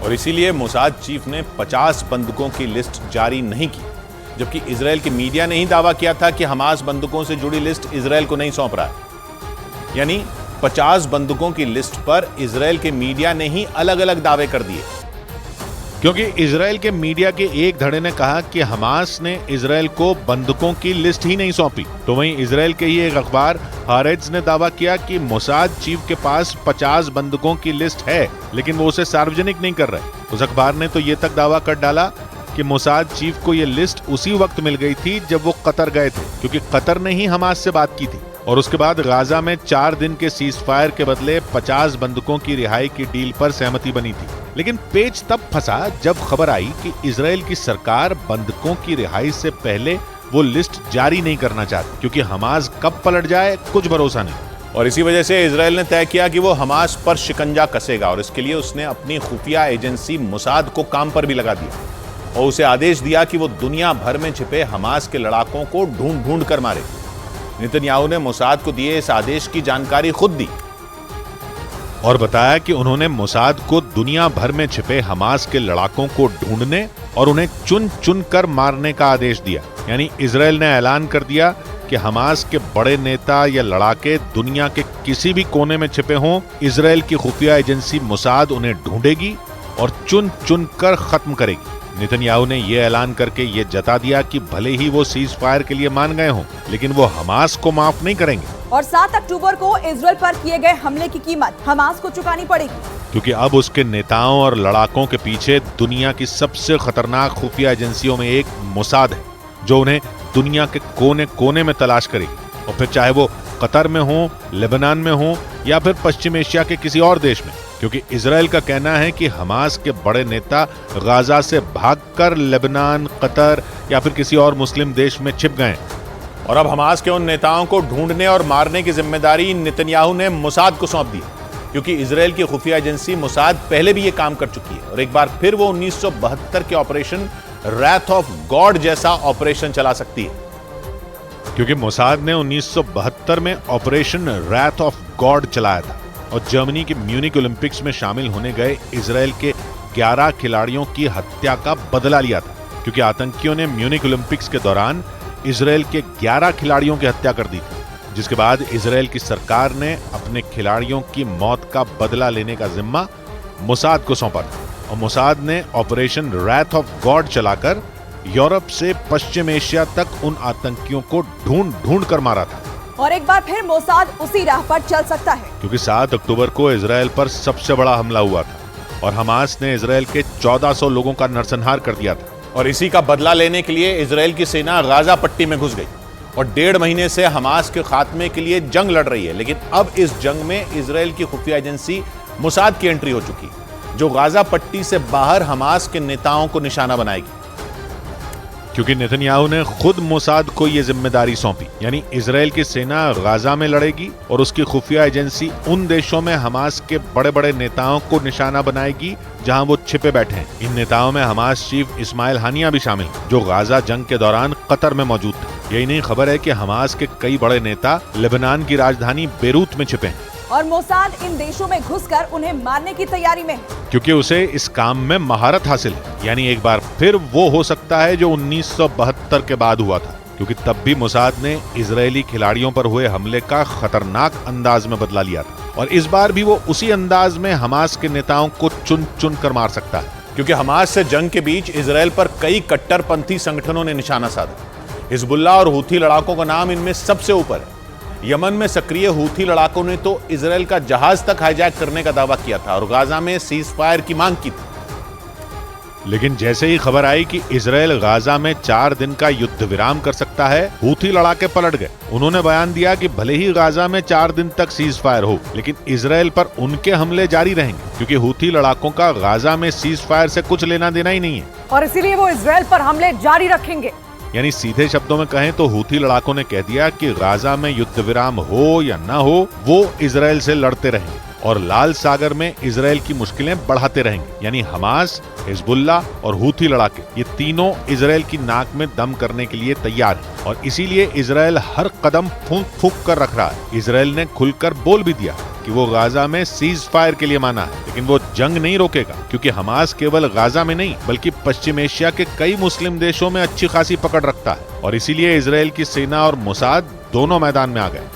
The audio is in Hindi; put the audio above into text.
और इसीलिए मोसाद चीफ ने 50 बंदूकों की लिस्ट जारी नहीं की, जबकि इजराइल की मीडिया ने ही दावा किया था कि हमास बंदूकों से जुड़ी लिस्ट इजराइल को नहीं सौंप रहा है। यानी 50 बंदूकों की लिस्ट पर इजराइल के मीडिया ने ही अलग अलग दावे कर दिए, क्योंकि इजराइल के मीडिया के एक धड़े ने कहा कि हमास ने इजराइल को बंदूकों की लिस्ट ही नहीं सौंपी, तो वहीं इजराइल के ही एक अखबार हारेट्ज ने दावा किया कि मोसाद चीफ के पास 50 बंदूकों की लिस्ट है, लेकिन वो उसे सार्वजनिक नहीं कर रहे। उस अखबार ने तो ये तक दावा कर डाला कि मोसाद चीफ को ये लिस्ट उसी वक्त मिल गई थी जब वो कतर गए थे, क्योंकि कतर ने ही हमास से बात की थी। और उसके बाद गाजा में 4 दिन के सीज फायर के बदले 50 बंदूकों की रिहाई की डील पर सहमति बनी थी। लेकिन पेच तब फंसा जब खबर आई कि इजराइल की सरकार बंदूकों की रिहाई से पहले वो लिस्ट जारी नहीं करना चाहती, क्योंकि हमास कब पलट जाए कुछ भरोसा नहीं। और इसी वजह से इजराइल ने तय किया कि वो हमास पर शिकंजा कसेगा, और इसके लिए उसने अपनी खुफिया एजेंसी मोसाद को काम पर भी लगा दिया और उसे आदेश दिया कि वो दुनिया भर में छिपे हमास के लड़ाकों को ढूंढ ढूंढ कर मारे। नेतन्याहू ने मोसाद को दिए इस आदेश की जानकारी खुद दी और बताया कि उन्होंने मोसाद को दुनिया भर में छिपे हमास के लड़ाकों को ढूंढने और उन्हें चुन चुन कर मारने का आदेश दिया। यानी इजराइल ने ऐलान कर दिया कि हमास के बड़े नेता या लड़ाके दुनिया के किसी भी कोने में छिपे हों, इजराइल की खुफिया एजेंसी मोसाद उन्हें ढूंढेगी और चुन चुन कर खत्म करेगी। नेतन्याहू ने यह ऐलान करके ये जता दिया कि भले ही वो सीज फायर के लिए मान गए हों, लेकिन वो हमास को माफ नहीं करेंगे। और 7 अक्टूबर को इजराइल पर किए गए हमले की कीमत हमास को चुकानी पड़ेगी, क्योंकि अब उसके नेताओं और लड़ाकों के पीछे दुनिया की सबसे खतरनाक खुफिया एजेंसियों में एक मोसाद है, जो उन्हें दुनिया के कोने कोने में तलाश करेगी। और फिर चाहे वो कतर में हो, लेबनान में हो या फिर पश्चिम एशिया के किसी और देश में, क्योंकि इजराइल का कहना है कि हमास के बड़े नेता गाजा से भागकर लेबनान, कतर या फिर किसी और मुस्लिम देश में छिप गए। और अब हमास के उन नेताओं को ढूंढने और मारने की जिम्मेदारी नेतन्याहू ने मोसाद को सौंप दी, क्योंकि इजराइल की खुफिया एजेंसी मोसाद पहले भी ये काम कर चुकी है और एक बार फिर वो 1972 के ऑपरेशन रैथ ऑफ गॉड जैसा ऑपरेशन चला सकती है। क्योंकि मोसाद ने 1972 में ऑपरेशन रैथ ऑफ गॉड चलाया था और जर्मनी के म्यूनिक ओलंपिक्स में शामिल होने गए इजराइल के 11 खिलाड़ियों की हत्या का बदला लिया था, क्योंकि आतंकियों ने म्यूनिक ओलंपिक्स के दौरान इजराइल के 11 खिलाड़ियों की हत्या कर दी थी, जिसके बाद इजराइल की सरकार ने अपने खिलाड़ियों की मौत का बदला लेने का जिम्मा मोसाद को सौंपा था। और मोसाद ने ऑपरेशन रैथ ऑफ गॉड चलाकर यूरोप से पश्चिम एशिया तक उन आतंकियों को ढूंढ ढूंढ कर मारा था। और एक बार फिर मोसाद उसी राह पर चल सकता है, क्योंकि 7 अक्टूबर को इजराइल पर सबसे बड़ा हमला हुआ था और हमास ने इजराइल के 1400 लोगों का नरसंहार कर दिया था। और इसी का बदला लेने के लिए इजराइल की सेना गाजा पट्टी में घुस गई और 1.5 महीने से हमास के खात्मे के लिए जंग लड़ रही है। लेकिन अब इस जंग में इजराइल की खुफिया एजेंसी मोसाद की एंट्री हो चुकी है, जो गाजा पट्टी से बाहर हमास के नेताओं को निशाना बनाएगी। क्योंकि नेतन्याहू ने खुद मोसाद को यह जिम्मेदारी सौंपी, यानी इजराइल की सेना गाजा में लड़ेगी और उसकी खुफिया एजेंसी उन देशों में हमास के बड़े बड़े नेताओं को निशाना बनाएगी जहां वो छिपे बैठे हैं। इन नेताओं में हमास चीफ इस्माइल हानिया भी शामिल, जो गाजा जंग के दौरान कतर में मौजूद था। यही नहीं, खबर है कि हमास के कई बड़े नेता लेबनान की राजधानी बेरूत में छिपे हैं और मोसाद इन देशों में घुसकर उन्हें मारने की तैयारी में है, क्योंकि उसे इस काम में महारत हासिल है। यानी एक बार फिर वो हो सकता है जो 1972 के बाद हुआ था, क्योंकि तब भी मोसाद ने इजरायली खिलाड़ियों पर हुए हमले का खतरनाक अंदाज में बदला लिया था और इस बार भी वो उसी अंदाज में हमास के नेताओं को चुन चुन कर मार सकता है। क्योंकि हमास से जंग के बीच इजराइल पर कई कट्टरपंथी संगठनों ने निशाना साधा। हिजबुल्लाह और हूथी लड़ाकों का नाम इनमें सबसे ऊपर है। यमन में सक्रिय हूथी लड़ाकों ने तो इजराइल का जहाज तक हाईजैक करने का दावा किया था और गाजा में सीज फायर की मांग की थी। लेकिन जैसे ही खबर आई कि इजराइल गाजा में 4 दिन का युद्ध विराम कर सकता है, हूथी लड़ाके पलट गए। उन्होंने बयान दिया कि भले ही गाजा में 4 दिन तक सीज फायर हो, लेकिन इजराइल पर उनके हमले जारी रहेंगे, क्योंकि हूथी लड़ाकों का गाजा में सीज फायर से कुछ लेना देना ही नहीं है और इसीलिए वो इजराइल पर हमले जारी रखेंगे। यानी सीधे शब्दों में कहें तो हूथी लड़ाकों ने कह दिया कि गाजा में युद्ध विराम हो या ना हो, वो इजराइल से लड़ते रहेंगे और लाल सागर में इजराइल की मुश्किलें बढ़ाते रहेंगे। यानी हमास, हिजबुल्लाह और हूथी लड़ाके, ये तीनों इजराइल की नाक में दम करने के लिए तैयार हैं और इसीलिए इजराइल हर कदम फूंक फूंक कर रख रहा है। इजराइल ने खुलकर बोल भी दिया कि वो गाजा में सीज फायर के लिए माना है, लेकिन वो जंग नहीं रोकेगा, क्योंकि हमास केवल गाजा में नहीं बल्कि पश्चिम एशिया के कई मुस्लिम देशों में अच्छी खासी पकड़ रखता है और इसीलिए इजरायल की सेना और मोसाद दोनों मैदान में आ गए।